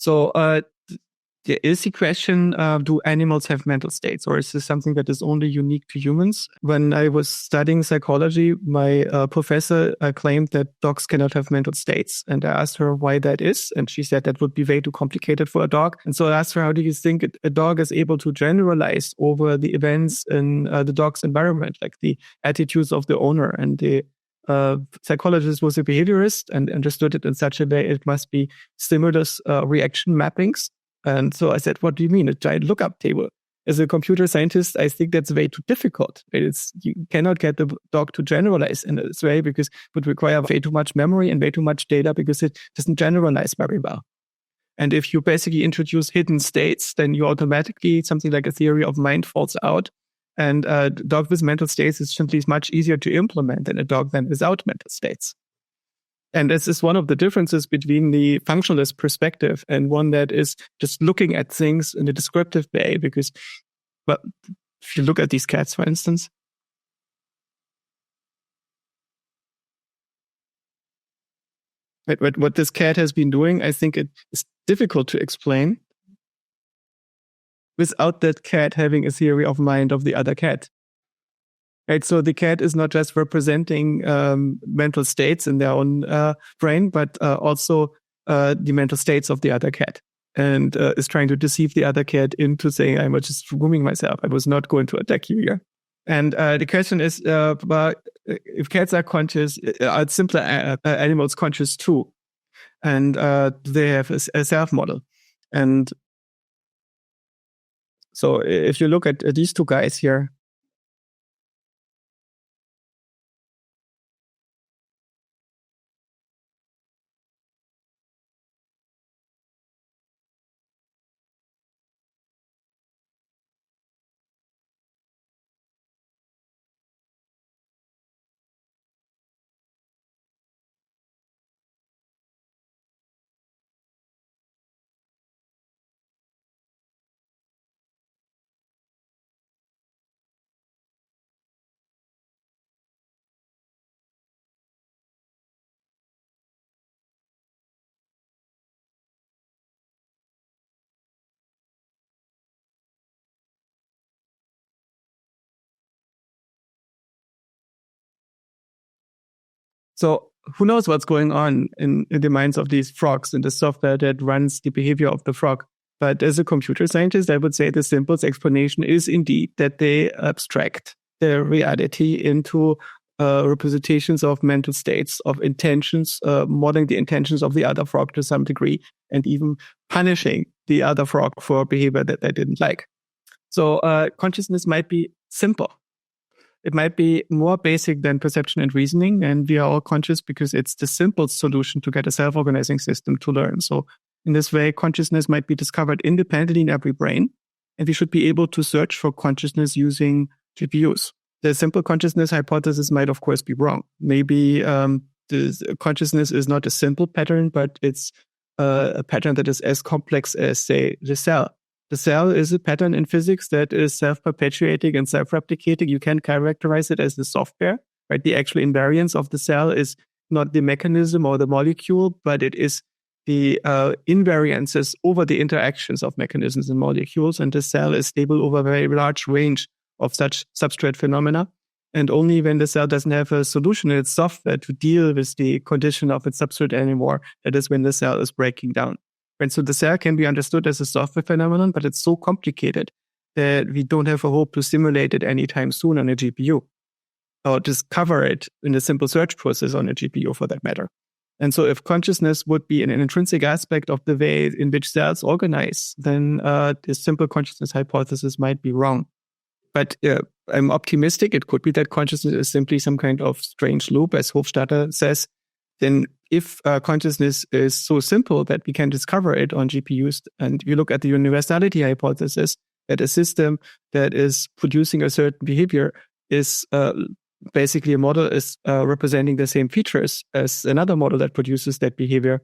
So there is the question, do animals have mental states, or is this something that is only unique to humans? When I was studying psychology, my professor claimed that dogs cannot have mental states. And I asked her why that is. And she said that would be way too complicated for a dog. And so I asked her, how do you think a dog is able to generalize over the events in the dog's environment, like the attitudes of the owner? And the psychologist was a behaviorist and understood it in such a way it must be stimulus reaction mappings. And so I said, what do you mean? A giant lookup table? As a computer scientist, I think that's way too difficult. You cannot get the dog to generalize in this way because it would require way too much memory and way too much data because it doesn't generalize very well. And if you basically introduce hidden states, then you automatically, something like a theory of mind falls out. And a dog with mental states is simply much easier to implement than a dog without mental states. And this is one of the differences between the functionalist perspective and one that is just looking at things in a descriptive way. Because, well, if you look at these cats, for instance, what this cat has been doing, I think it is difficult to explain without that cat having a theory of mind of the other cat. Right, so the cat is not just representing mental states in their own brain, but also the mental states of the other cat, and is trying to deceive the other cat into saying, "I was just grooming myself. I was not going to attack you here." And the question is, if cats are conscious, are simpler animals conscious too? And they have a self model. And so if you look at these two guys here, so who knows what's going on in the minds of these frogs and the software that runs the behavior of the frog. But as a computer scientist, I would say the simplest explanation is indeed that they abstract their reality into representations of mental states, of intentions, modeling the intentions of the other frog to some degree, and even punishing the other frog for behavior that they didn't like. So consciousness might be simple. It might be more basic than perception and reasoning, and we are all conscious because it's the simplest solution to get a self-organizing system to learn. So in this way, consciousness might be discovered independently in every brain, and we should be able to search for consciousness using GPUs. The simple consciousness hypothesis might, of course, be wrong. Maybe the consciousness is not a simple pattern, but it's a pattern that is as complex as, say, the cell. The cell is a pattern in physics that is self-perpetuating and self-replicating. You can characterize it as the software, right? The actual invariance of the cell is not the mechanism or the molecule, but it is the invariances over the interactions of mechanisms and molecules. And the cell is stable over a very large range of such substrate phenomena. And only when the cell doesn't have a solution in its software to deal with the condition of its substrate anymore, that is when the cell is breaking down. And so the cell can be understood as a software phenomenon, but it's so complicated that we don't have a hope to simulate it anytime soon on a GPU, or discover it in a simple search process on a GPU for that matter. And so if consciousness would be an intrinsic aspect of the way in which cells organize, then the simple consciousness hypothesis might be wrong. But I'm optimistic. It could be that consciousness is simply some kind of strange loop, as Hofstadter says. Then if consciousness is so simple that we can discover it on GPUs, and you look at the universality hypothesis, that a system that is producing a certain behavior is basically a model is representing the same features as another model that produces that behavior,